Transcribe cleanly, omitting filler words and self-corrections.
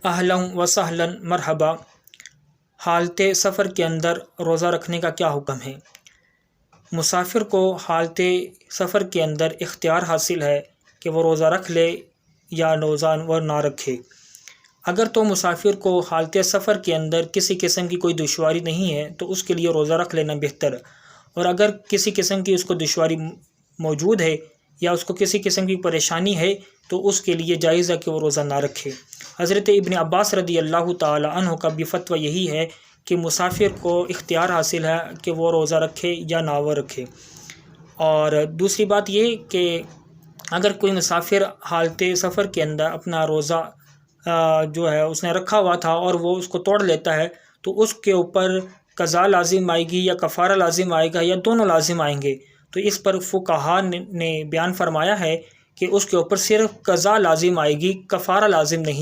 اہلاً و سہلاً مرحبا۔ حالت سفر کے اندر روزہ رکھنے کا کیا حکم ہے؟ مسافر کو حالت سفر کے اندر اختیار حاصل ہے کہ وہ روزہ رکھ لے یا روزہ وہ نہ رکھے۔ اگر تو مسافر کو حالت سفر کے اندر کسی قسم کی کوئی دشواری نہیں ہے تو اس کے لیے روزہ رکھ لینا بہتر ہے، اور اگر کسی قسم کی اس کو دشواری موجود ہے یا اس کو کسی قسم کی پریشانی ہے تو اس کے لیے جائز ہے کہ وہ روزہ نہ رکھے۔ حضرت ابن عباس رضی اللہ تعالی عنہ کا بھی فتویٰ یہی ہے کہ مسافر کو اختیار حاصل ہے کہ وہ روزہ رکھے یا نہ وہ رکھے۔ اور دوسری بات یہ کہ اگر کوئی مسافر حالت سفر کے اندر اپنا روزہ جو ہے اس نے رکھا ہوا تھا اور وہ اس کو توڑ لیتا ہے تو اس کے اوپر قضا لازم آئے گی یا کفارہ لازم آئے گا یا دونوں لازم آئیں گے۔ تو اس پر فقہاء نے بیان فرمایا ہے کہ اس کے اوپر صرف قضا لازم آئے گی، کفارہ لازم نہیں